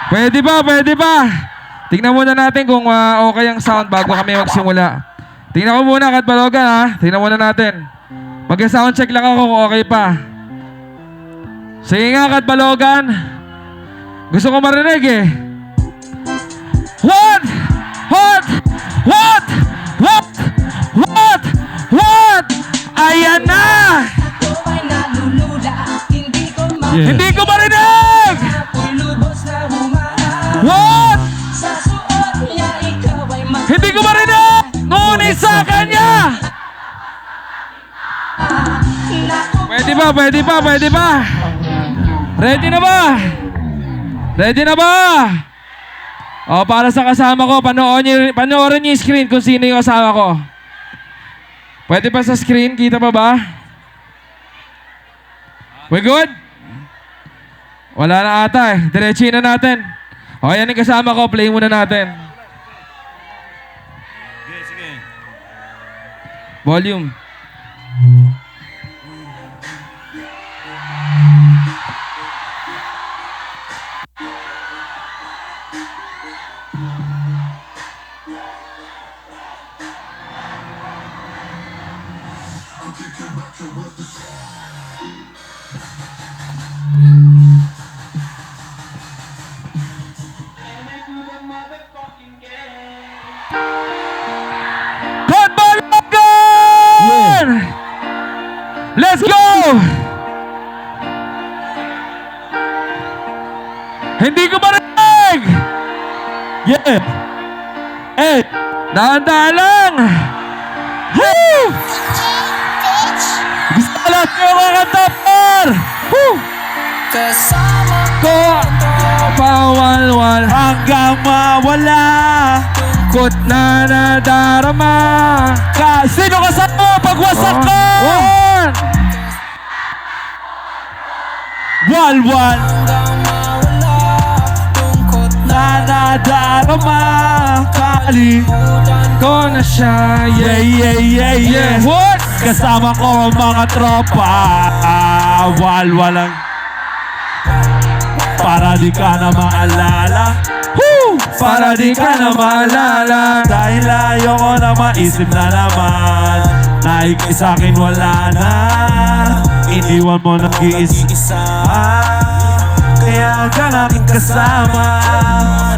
Pwede ba? Pwede ba? Tingnan muna natin kung okay ang sound bago kami magsimula. Tingnan ko muna, Kat Balogan, ha? Tingnan muna natin. Mag-sound check lang ako kung okay pa. Sige nga, Kat Balogan. Gusto ko marinig eh. What? What? What? What? What? What? Ayan na! Yeah. Hindi ko marinig! What? Hindi ko marinig! Ngunit sa kanya! Pwede ba? Pwede ba? Pwede ba? Ready na ba? Ready na ba? O, para sa kasama ko, panoorin niyo yung screen kung sino yung kasama ko. Pwede pa sa screen? Kita pa ba? We good? Wala na ata eh. Diretsin na natin. O, yan yung kasama ko. Play muna natin. Sige, sige. Volume. Kat Balogan! Let's go! Hindi ko marinig! Yeah! Hey! Dahan-dahan lang! Woo! Gusto ko lahat yung mga tapar! Woo! Kasama Ko pawalwal Hanggang mawala Kot na nadarama Sino kasama pagwasak ka? One! Walwal hanggang mawala. Tungkot na Nadarama Kalimutan Ko na siya Yeah, yeah, yeah, yeah What? Kasama ko ang mga tropa Walwalang Para di ka na maalala Woo! Para di ka na maalala Dahil ayoko na maisip na naman Na ikay sa'kin wala na Iniwan mo nag-iisa Kaya hanggang aking kasama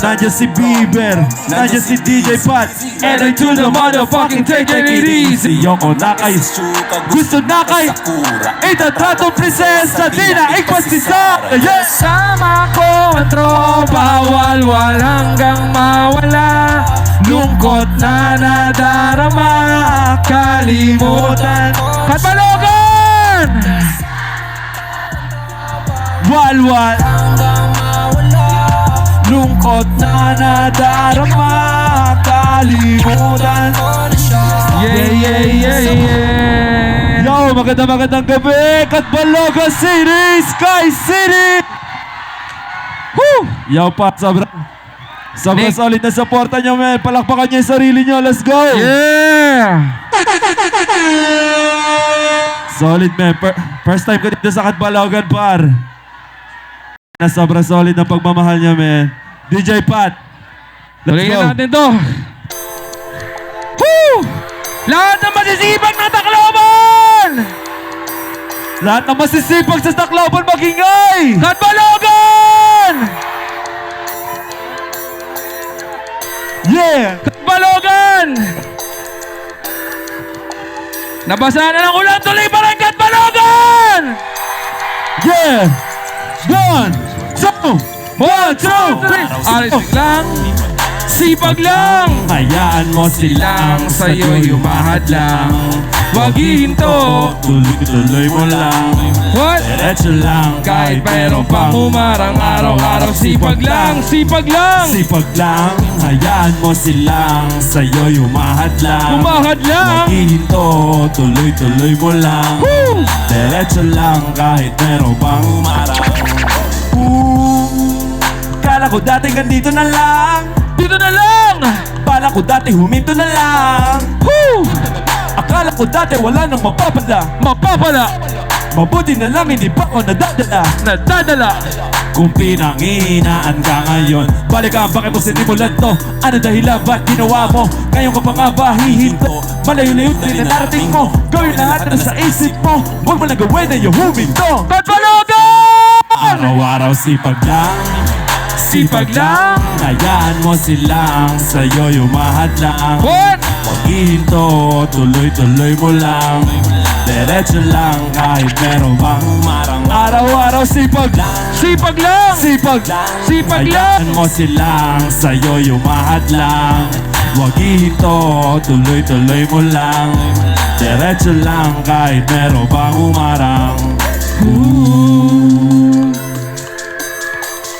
Nandiyan si Bieber Nandiyan si DJ Pat And I do the motherfucking taking it easy Yoko na kay Gusto na kay Itatrato prinsesa Di na ikpastisa Yeah! Sama ko ang tropa Walwal hanggang mawala Lungkot na nadarama Kalimutan Kat Balogan! Walwal hanggang mawala. Lungkot na nadarama Kalimutan Yeah, yeah, yeah, yeah Yo, magandang gabi Kat Balogan City, Sky City. Woo! Yo pa, sobrang Nick. solid na supporta nyo, men. Palakpakan nyo yung sarili nyo, let's go! Yeah! Solid, men. First time ko dito sa Kat Balogan, par. Na sobrang solid na pagmamahal nyo, men. DJ Pat, let's Tuloy go! natin to. Woo! Lahat ng masisipag na Tacloban! Lahat ng masisipag sa Tacloban magingay! Kat Balogan! Yeah! Kat Balogan! Nabasa na ng ulan, tuloy pa rin Kat Balogan! Yeah! One, two, three! Alis lang, sipag lang. Hayaan mo silang sa'yo'y umahad lang. Wag hihinto. Tuloy mo lang. What? Diretso lang Kahit mayroon pang umarang araw-araw, sipag lang, sipag lang. Sipag lang. Hayaan mo silang sa'yo'y umahad lang. Umahad lang. Maghihinto, tuloy mo lang. Woo! Diretso lang kahit mayroon pang umarang. Kala ko dati ganito na lang. Dito na lang. Kala ko dati huminto na lang. Woo! Akala ko dati wala nang mapapala. Mapapala. Mabuti na lang hindi pa ako nadadala. Nadadala. Kung pinanghihinaan ka ngayon, balikan bakit mo sinimulan to? Ano dahilan ba't ginawa mo? Ngayon ka pa nga ba hihinto? Malayo-layo din na narating mo. Gawin lahat na sa isip mo. Huwag mo lang gawin na yung huminto. Katbalogan! Araw-araw sipag lang, Sipag lang. hayaan mo silang sa'yo yumahad lang. What? Huwag hihinto, tuloy-tuloy mo lang. Diretso lang kahit meron bang humarang. Araw-araw sipag lang, Sipag lang. sipag lang, Sipag lang. hayaan mo silang sa'yo yumahad lang. Huwag hihinto, tuloy-tuloy mo lang. Diretso lang kahit meron bang humarang.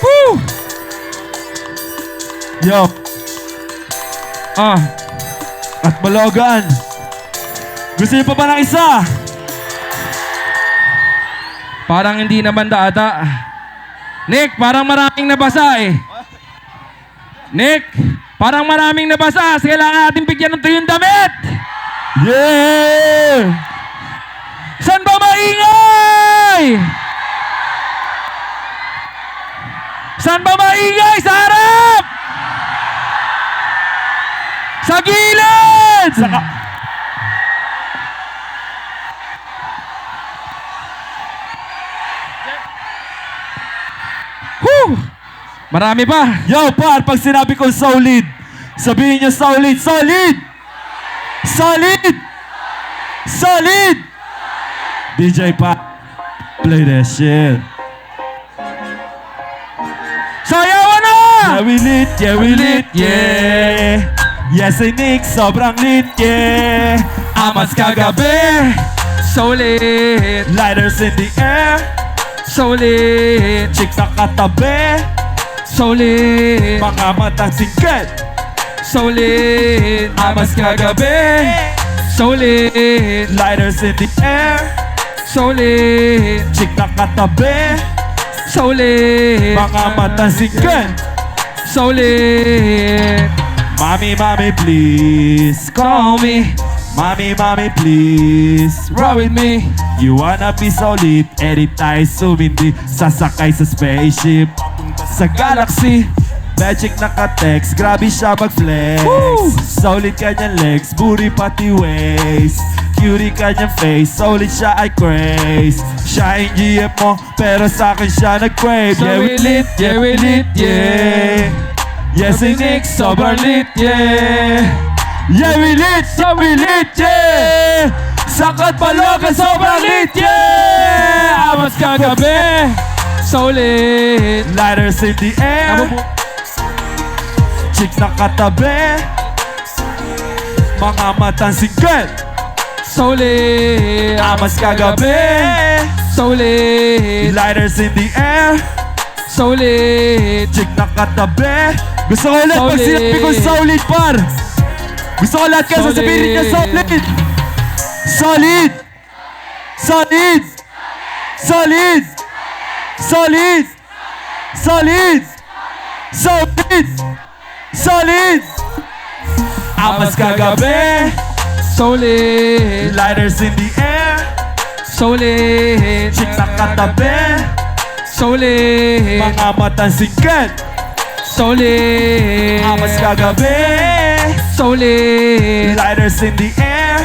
Woo! Yo, Ah, at Balogan, gusto niyo pa ba ng isa? parang hindi naman ata. Nick, parang maraming nabasa eh. Nick, parang maraming nabasa. Kailangan natin bigyan ng tuyong damit. Yeah! San ba maingay? San ba maingay? Sa harap! Sa gilid! Whew! Marami pa. Yo, par, pag sinabi kong solid, sabihin niyo solid, solid! Solid! Solid! DJ pa, play that shit. Sayawan na! Yeah, we lit, yeah, we lit, yeah. Yes, I Nick, sobrang lit, yeah. Amas kagabi. So lit. Lighters in the air, So lit. chicks na katabi, So lit. mga matang singkat. So lit. Amas kagabi. So lit. Lighters in the air, So lit. chick na katabi, So lit. mga matang singkat. So lit. Mommy, mommy, please Call me. Mommy, mommy, please Roll with me. You wanna be solid, edit tayo sumindi. Sasakay sa spaceship sa galaxy. Magic naka-text, grabe siya mag-flex. Woo! Solid kanyang legs, booty pati waist. Cutie kanyang face, solid siya ay craze. Siya yung GF mo, pero sa'kin siya nag-crave. So we lit, yeah, we lit, yeah. Yes, si Nick, sobrang lit, yeah. Yeah, we lit, yeah. Sakat Balogan, sobrang lit, yeah. Amas kagabi. So lit. Lighters in the air, chicks na katabi, mga matang singkat. So lit. Amas kagabi, So lit. lighters in the air, So lit. chick na katabi. Gusto ko ulit pag Solid. sinabi ko solid, par. Gusto ko lahat kayo Solid. sasabihin niya solid. Solid. Solid. Solid. Solid. Solid. Solid. Solid. Amas kagabi, So lit. lighters in the air, So lit. chick na katabi, So lit. mga matang singkat. So lit. Amas kagabi, So lit. lighters in the air,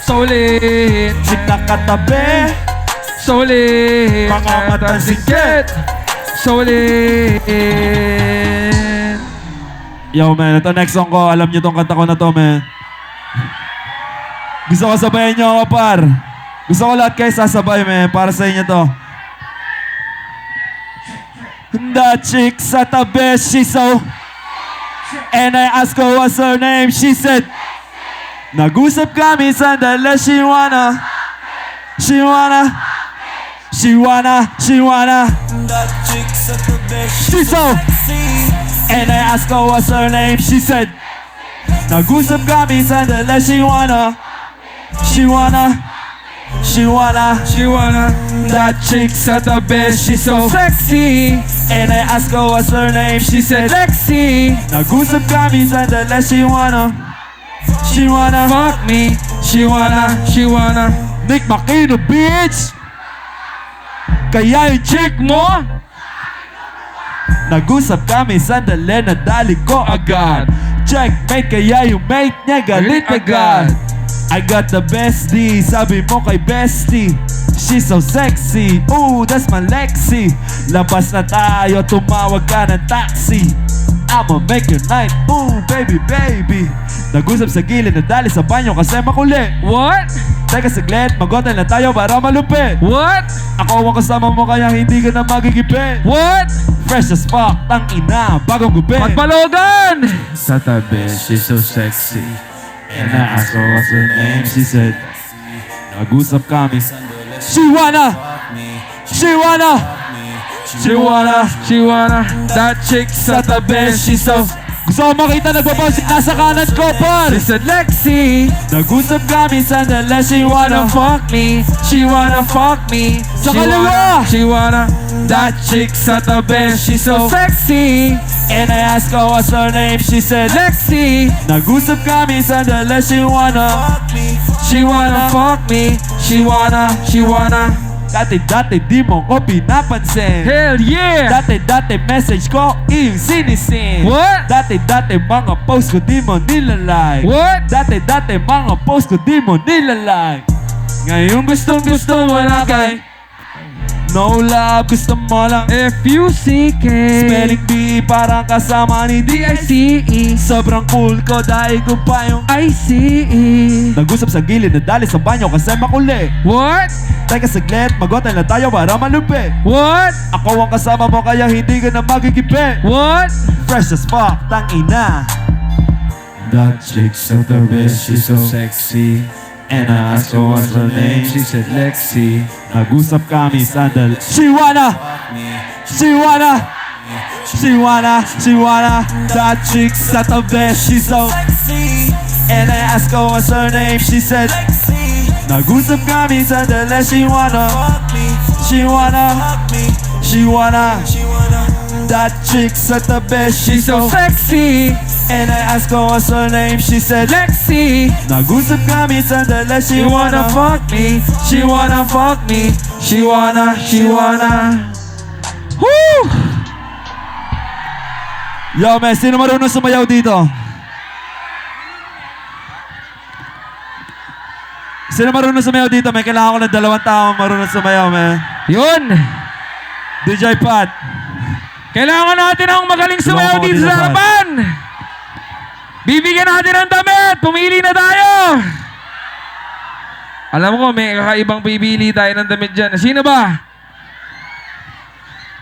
So lit. chick na katabi, So lit. mga matang singkat. So lit. Yo man, ito next song ko. Alam niyo tong kanta ko na to, man. Gusto ko sabayan niyo ako, par. Gusto ko lahat kayo sasabay, man. Para sa inyo to. The chick sa tabi, she so. And I asked her what's her name, she said. Nag-usap kami sandali, she wanna. She wanna. She wanna. That chick sa tabi, She so. And I asked her what's her name, she said. Nag-usap kami sandali, she wanna. She wanna. She wanna. That chick's at the best, she's so sexy. And I asked her what's her name, she said. Lexi, Nag-usap kami sandali, she wanna. She wanna. fuck me. She wanna. Nick Makino, bitch! Kaya yung chick mo, nag-usap kami, sandali na dali ko agad. Checkmate, kaya yung mate niya galit agad. I got the bestie, sabi mo kay bestie. She's so sexy, ooh, that's my Lexi. Labas na tayo, tumawag ka ng taxi. I'ma make your night, ooh, baby, baby. Nag-usap sa gilid na dali sa banyo kasi makuli. What? Teka saglit, mag-hotel na tayo para malupit. What? Ako ang kasama mo kaya hindi ka na magigipit. What? Fresh as fuck, tang ina, bagong gupit. Pagpalogan! Sa tabi, she's so sexy. And I asked her what's her name, she said nag-usap kami. She wanna She wanna that chick sa tabi, she's so... Gusto ko makita nagbabounce nasa kanan ko, par. She said, Lexi, Nag-usap kami, sandali, she wanna wanna fuck me. She wanna fuck me. Sa kaliwa! She wanna that chick sa tabi, she's so sexy. And I asked her what's her name, she said Lexi, nag-usap kami, sandali, she wanna fuck me. She wanna. Dati di mo ko pinapansin. Hell yeah! Dati message ko iyong sinisin. What? Dati mga post ko di mo nilalike. What? Dati mga post ko di mo nilalike. Ngayon gustong mo na kay no love, gusto mo lang F-U-C-K spelling bee, parang kasama ni D-I-C-E Sobrang cool ko dahil ko pa yung I-C-E nag-usap sa gilid na dali sa banyo kasi makuli. What? Teka saglit, mag-hotel na tayo para malupit. What? Ako ang kasama mo kaya hindi ka na magigipit. What? Fresh as fuck, tang ina. That chick so the best, she's so sexy. And I asked her what's her name, she said Lexi. Nag-usap kami, sandal. She wanna that chick sa tabi, she's so sexy. And I asked her what's her name, she said nag-usap kami, sandali, she wanna that chick sa tabi, She's she's so so sexy And I asked her what's her name, she said Lexi, nag-usap kami, sandali, she wanna fuck me. She wanna fuck me. She wanna. Woo! Yo, man, sino marunong sumayaw dito? Sino marunong sumayaw dito? May kailangan ko ng 2 tao marunong sumayaw, man. Yun! DJ Pat. Kailangan natin ang magaling sumayaw Kailangan ko dito din sa naman. harapan! Bibigyan natin ng damit! Pumili na tayo! Alam ko, may kakaibang pipili tayo ng damit dyan. Sino ba?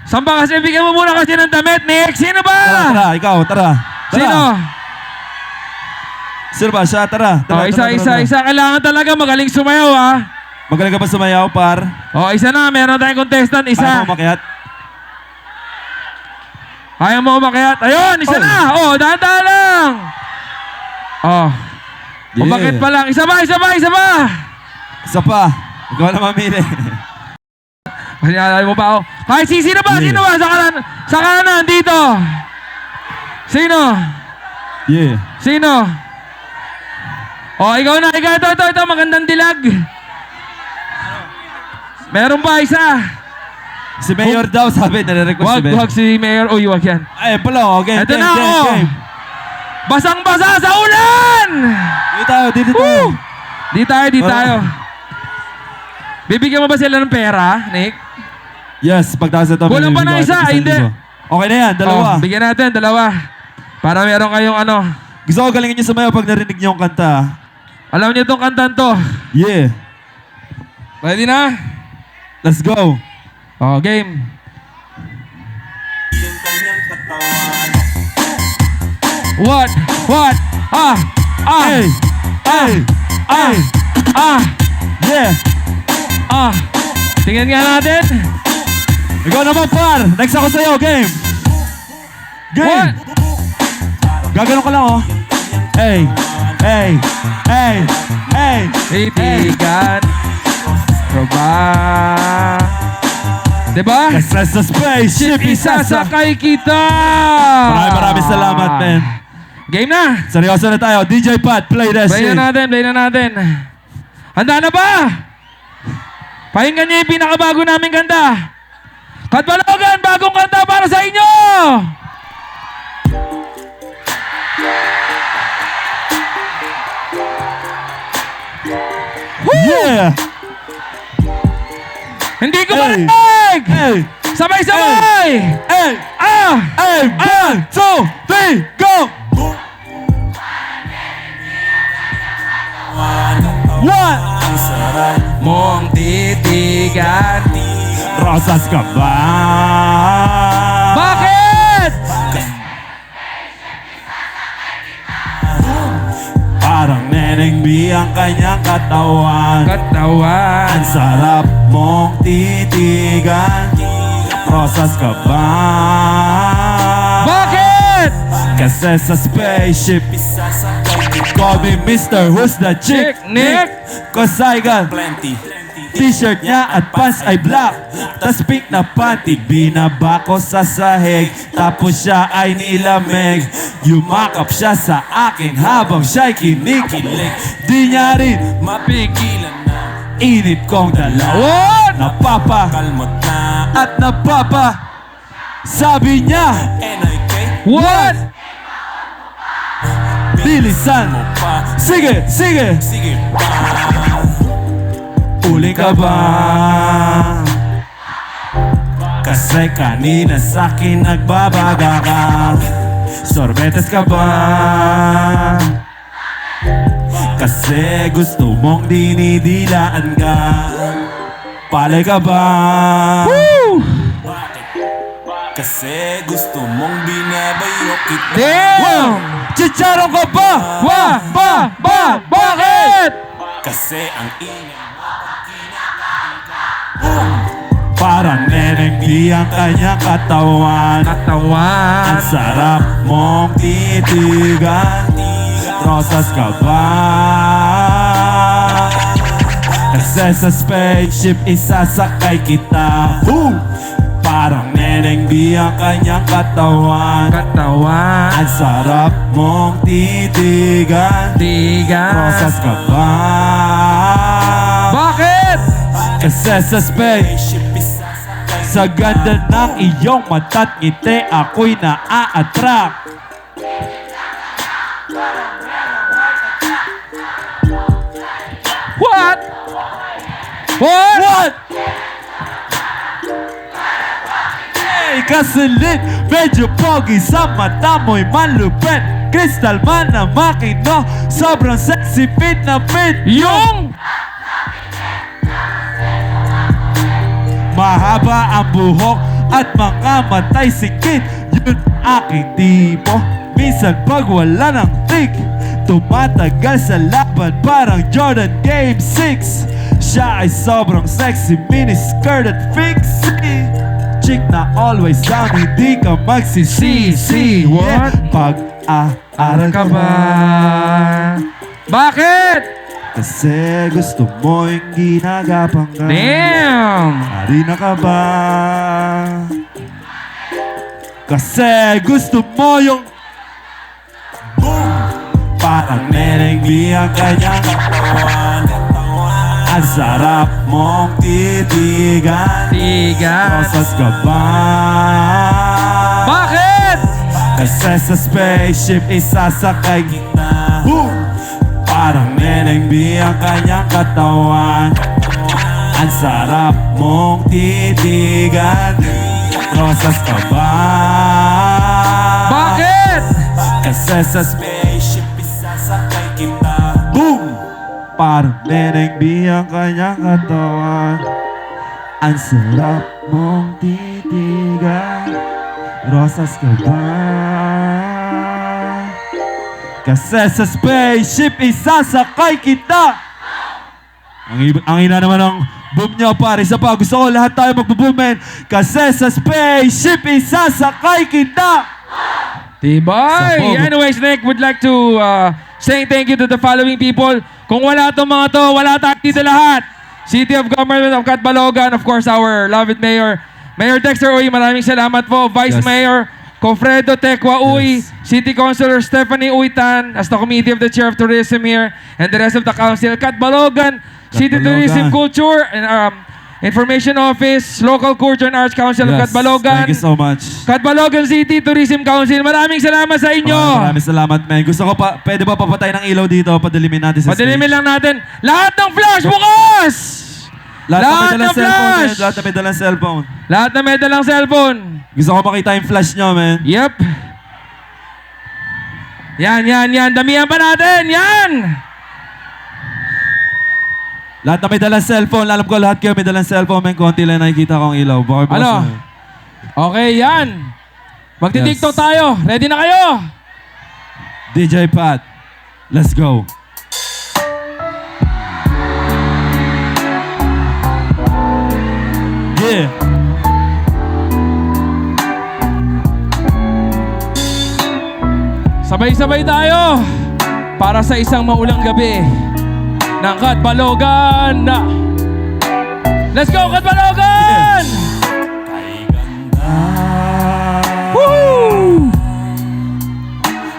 Saan ba kasi? Bigyan mo muna kasi ng damit, Nick! Sino ba? Tara, ikaw, tara. Sino? Sino ba? Siya, tara. Oh, isa. Kailangan talaga magaling sumayaw, ha? Magaling ka ba sumayaw, par? Oh, isa na. Meron tayong contestant. Ayaw Isa. mo umakyat? Ayaw mo umakyat. Ayun, isa Oh. na. Oh, dahan-dahan lang. Oh. Yeah. Umakyat pa lang. Isa ba? Isa pa. Ikaw na mamili. Kanyalala mo ba ako? Kahit sino ba? Yeah. Sino ba? Sa kanan, dito. Sino? Yeah. Sino? Oh, ikaw na. Ito. Magandang dilag. Meron ba isa? Si Mayor daw, sabi, nare-request si Mayor. Wag si Mayor. Uy, wag yan. Ay, pala, okay. Ito na ako. Basang-basa sa ulan! Dito tayo. Woo! Di tayo. Bibigyan mo ba sila ng pera, Nick? Yes, pagtaas ito. Kulang pa na isa, hindi. Okay na yan, 2. Oh, bigyan natin, 2. Para meron kayong ano. Gusto ko galingin nyo sumayaw pag narinig nyo yung kanta. Alam niyo tong kantan to. Yeah. Ready na? Let's go. Oh, game. What? Hey! Yeah! Tingnan nga natin. Ikaw naman, par! Next ako sa'yo, game! Game! What? Gaganon ka lang, oh. Hey! Ibigan. Roba. Diba? Sa spaceship, Isasakay kita! Maraming salamat, man. Game na! Seryoso na tayo. DJ Pat, play that Play shit. na natin. Handa na ba? Pakinggan niyo yung pinakabago naming kanta. Katbalogan, bagong kanta para sa inyo! Yeah! Hindi ko Hey! marinig! Hey! Sabay-sabay! Hey! Ah! Hey! 1, 2, 3, go! One! Mong titigan. Rosas ka ba? Bakit? Parang Neneng B ang kanyang katawan. Katawan. Ang sarap mong titigan. Rosas ka ba? Bakit? Kasi sa spaceship call me Mr. Who's the Chick? Nick. Cause I got plenty. T-shirt niya at pants ay black. Tas pink na panty. Binaba ko sa sahig. Tapos siya ay nilamig. Yumakap siya sa akin habang siya'y kinikilig. Di niya rin mapigilan na init kong dalawa. Napapa kalmot na at napapa. Sabi niya What? bilisan mo pa. Sige, sige, sige pa. Uli ka ba? Kasi kanina sa'kin nagbabaga ka. Sorbetes ka ba? Kasi gusto mong dinidilaan ka. Palay ka ba? Woo! Kasi gusto mong binabayo kita. Damn! Chicharon ka ba? Bakit? Kasi ang ingay parang Neneng B ang kanyang katawan. Katawan. Ang sarap mong titigan. Rosas ka ba? Kasi sa spaceship isasakay kita. Parang Neneng B ang kanyang katawan. Katawan. Ang sarap mong titigan. Tigan. Rosas ka ba? Bakit? Kasi sa spaceship sa ganda ng iyong mata't ngiti ako'y naa-attract. What? What? Hey, kasilit, medyo pogi sa mata mo'y malupit. Crystal man na makino, sobrang sexy fit na fit. Yung Mahaba ang buhok at mga matay sikit. Yun aking tipo. Minsan pag wala ng tik, tumatagal sa laban parang Jordan Game 6. Siya ay sobrang sexy, miniskirt at fixie. Chick na always down, hindi ka magsisisi. What? Pag-aaral ka ba? Bakit? Kasi gusto mo yung ginagapang ka. Damn! Harina ka ba? Kasi gusto mo yung parang Neneng B ang kanyang katawan. Ang sarap mong titigan. Tigan. Rosas ka ba? Bakit? Kasi sa spaceship isasakay kita. Parang Neneng B ang kanyang katawan. Ang sarap mong titigan. Rosas ka ba? Bakit? Kasi sa spaceship isasakay kita. Boom! Parang Neneng B ang kanyang katawan. Ang sarap mong titigan. Rosas ka ba? Kasi sa spaceship isasakay kita. Ang ina naman ng boom niya pare. Isa pa, gusto ko lahat tayo magbo-boom men. Kasi sa spaceship isasakay kita. Tibay! Sabog. Anyways, Nick would like to say thank you to the following people. Kung wala itong mga to, wala tayo dito lahat. City of Government of Catbalogan, of course, our loved Mayor. Mayor Dexter Uy, maraming salamat po. Vice Yes. Mayor Confredo Tecua Uy, Yes. City Councilor Stephanie Uytan, as the Committee of the Chair of Tourism here, and the rest of the Council, Catbalogan, City Catbalogan. Tourism Culture, and Information Office, Local Culture and Arts Council of Yes, Catbalogan, thank you so much. Catbalogan City Tourism Council. Maraming salamat sa inyo. Maraming salamat, man. Gusto ko pa, pwede ba papatay ng ilaw dito? Padilimin natin sa Padilimin stage. lang natin. Lahat ng flash bukas! Lahat na may dalang ng cellphone, man. flash! Lahat na may dalang cellphone. Lahat na may dalang cellphone. Gusto ko makita yung flash nyo, man. Yep. Yan. Damihan pa natin. Yan! Lahat na may dalang cellphone. Alam ko lahat kayo may dalang cellphone, man. Konti lang nakikita kong ilaw. Baka bukas Ano? na. Okay, yan. Magti-TikTok Yes. tayo. Ready na kayo? DJ Pat, let's go. Yeah. Sabay-sabay tayo para sa isang maulang gabi ng Catbalogan. Let's go, Catbalogan! Woo!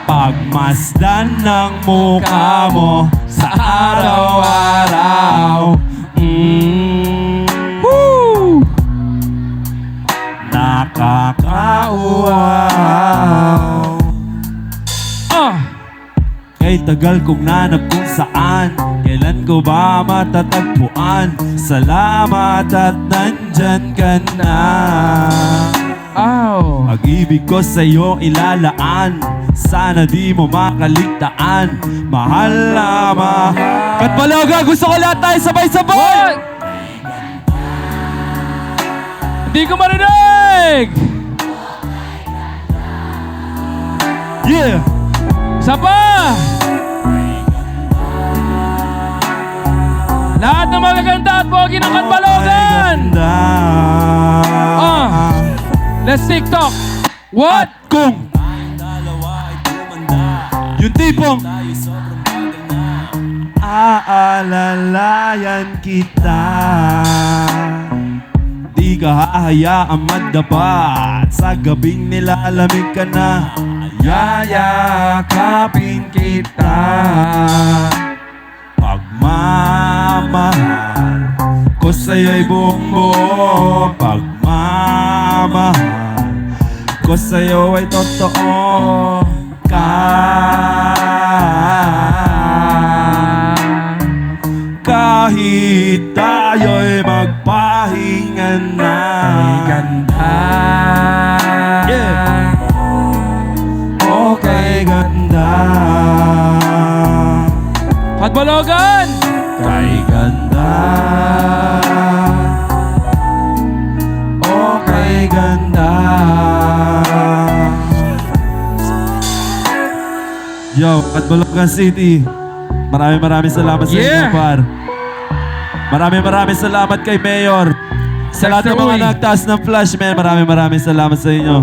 Pagmasdan ng mukha mo sa araw-araw. Woo! Nakakauwaw. Kay tagal kong nanap kung saan, kailan ko ba matatagpuan? Salamat at nandyan ka na. Ow! Pag-ibig ko sa'yo ilalaan, sana di mo makaligtaan. Mahal na mahal. Catbalogan, gusto ko lahat tayo sabay-sabay! What? Hindi ko marinig! Yeah! Isa pa! Lahat ng magaganda at pogi ng Catbalogan! Let's TikTok! What? Kung yung tipong aalalayan kita, di ka hahayaan madapa. Sa gabing nilalamig ka na, yayakapin kita. Pagmamahal ko sa'yo'y buong buo. Pagmamahal ko sa'yo ay totoo. Kahit tayo'y magpahinga na. Ganda! Yeah. Okay, ganda. Catbalogan! Kay ganda. Okay, ganda. Yo, Catbalogan City. Maraming salamat sa Yeah. inyo, par. Maraming salamat kay Mayor. Sa lahat ng mga Uy. nagtaas ng flash, man. Maraming salamat sa inyo.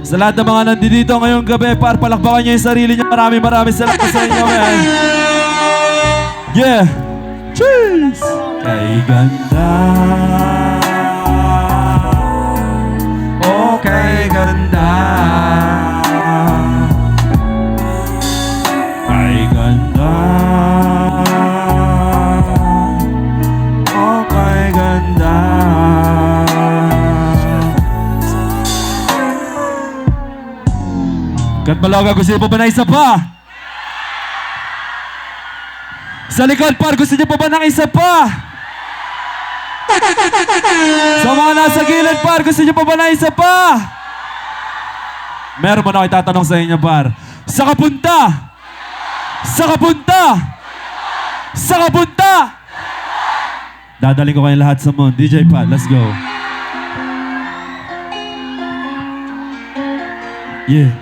Sa lahat ng mga nandito ngayong gabi, par, palakpakan nyo yung sarili nyo. Maraming salamat sa inyo, man. Yeah! Cheers! Kay ganda. Okay, ganda. Kay ganda. Okay, ganda. Catbalogan, gusto niyo pa ba na isa pa? Sa likod, par, gusto niyo pa ba ng isa pa? Sa mga nasa gilid, par, gusto niyo pa ba ng isa pa? Meron mo na ako itatanong sa inyo, par. Sa kapunta? Sa kapunta? Sa kapunta? Dadaling ko kayong lahat sa moon. DJ Pat, let's go. Yeah.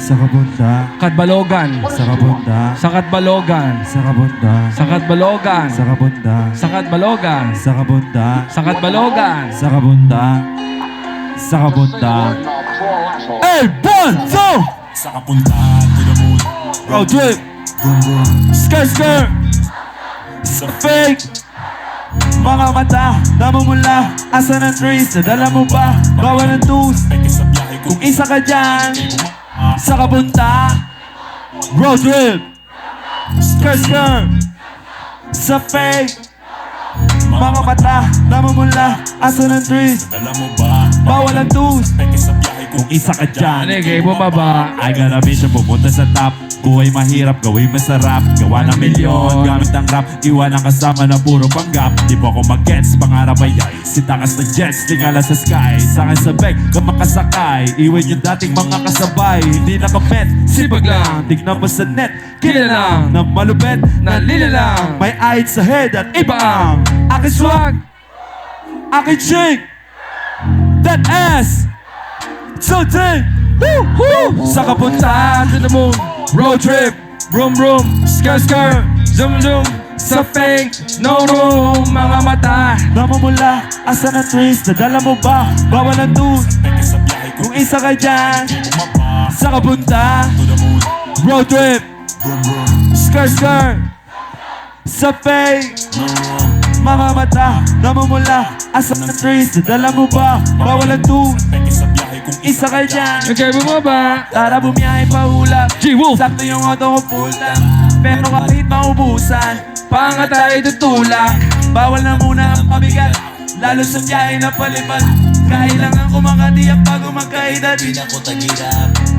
Sa kabunda, Catbalogan! sa kabunda, Sa Catbalogan! sa kabunda, Sa Catbalogan! sa kabunda, Sa Catbalogan! sa kabunda, Sa Catbalogan! sa kabunda, sa kabunda. Hey, 1, 2! Sa kapunta to the moon. Road trip! Boom boom. Skirt! Sa fake! Mga mata, namumula, asa ng trees, nadala mo ba? Bawal ng tools, Peke sa biyahe ko. kung isa ka dyan, Sa kapunta road trip Skirt sa fake mga mata namumula asa ng trees. Alam mo ba? Bawal ang tools. Peke sa biyahe kung Isa ka dyan. Sige, bumaba. I got a mission pupunta sa top. Buhay mahirap, gawin masarap. Gawa ng milyon, gamit ang rap. Iwan ang kasama na puro panggap. Di po ako mag-gets, pangarap ay ay. Sitakas ng jets, tingala sa sky. Sakay sa bag, kamakasakay. Iwan yung dating mga kasabay. Hindi nakamit, sipag lang. Tignan mo sa net, Kilalang. na malupet, Nalilalang. May ahit sa head at iba ang aking swag, aking chick. That ass, so tight. Woo, woo. Sa kapunta To the moon, road trip, vroom vroom, skr skr, zoom zoom, sa fake, no room, mga mata. namumula, asa na trees, nadala mo ba? Bawal ang tools, Peke sa biyahe kung kung isa ka dyan. bumaba. Sa kapunta, To the moon, road trip, vroom vroom. skr skr, sa fake. Mga mata, namumula, asa na trees, nadala mo ba? Bawal ang tools, Peke sa biyahe kung isa ka dyan. Okay, bumaba. Tara bumiyahe pa ulap. G-Wolf. Sakto yung auto ko full tank. Pero kahit maubusan, Panga tayo tutulak. bawal na muna ang pabigat. Lalo sa biyahe na palipad. Kailangan ko makatiyak bago magkaedad.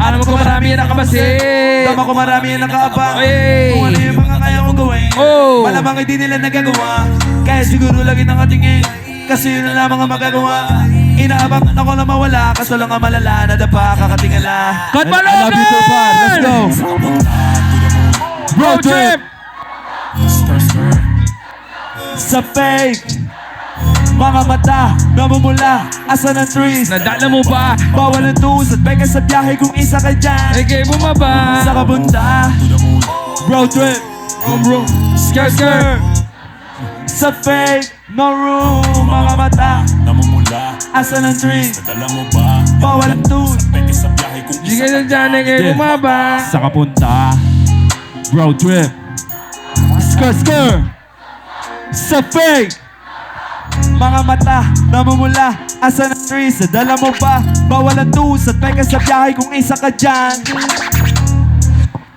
Alam mo kung marami yan nakabasin. Tama ko marami ang nakaabang. Hey. Kung ano yung mga kaya kong gawin. Oh. Malamang hindi nila nagagawa. Kaya siguro lagi nakatingin. Kasi yun na lamang ang magagawa. Inaabang ako na mawala. Kaso lang ang malala na dapa kakatingala. Cut I love you so far. Let's go. Road trip. Sa fake mga mata namumula asa ng trees. Nadala mo ba? Bawal ang tools at beka sa biyahe kung isa ka dyan. Okay, bumaba. Sa kabunta road trip Vroom vroom, skr skr. sa fake no room. Mga mata namumula. asa ng trees. Nadala mo ba? Bawal ang tools Peke sa biyahe kung Sige na dyan, okay, bumaba. sa kapunta road trip skr skr sa fake mga mata namumula asa ng trees. Dala mo ba? Bawal ang tools at peka sa biyahe kung isa ka dyan.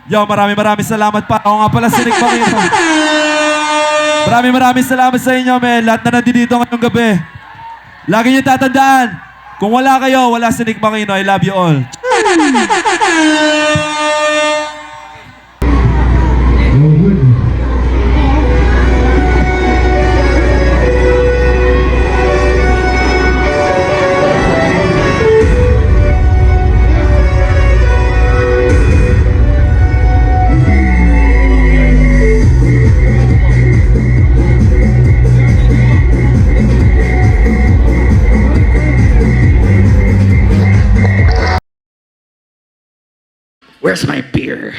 Yo, maraming salamat pa. Ako nga pala si Nick Makino. Maraming salamat sa inyo, men. Lahat na nandito ngayong gabi. Lagi niyo tatandaan, kung wala kayo, wala si Nick Makino. I love you all. Where's my beer?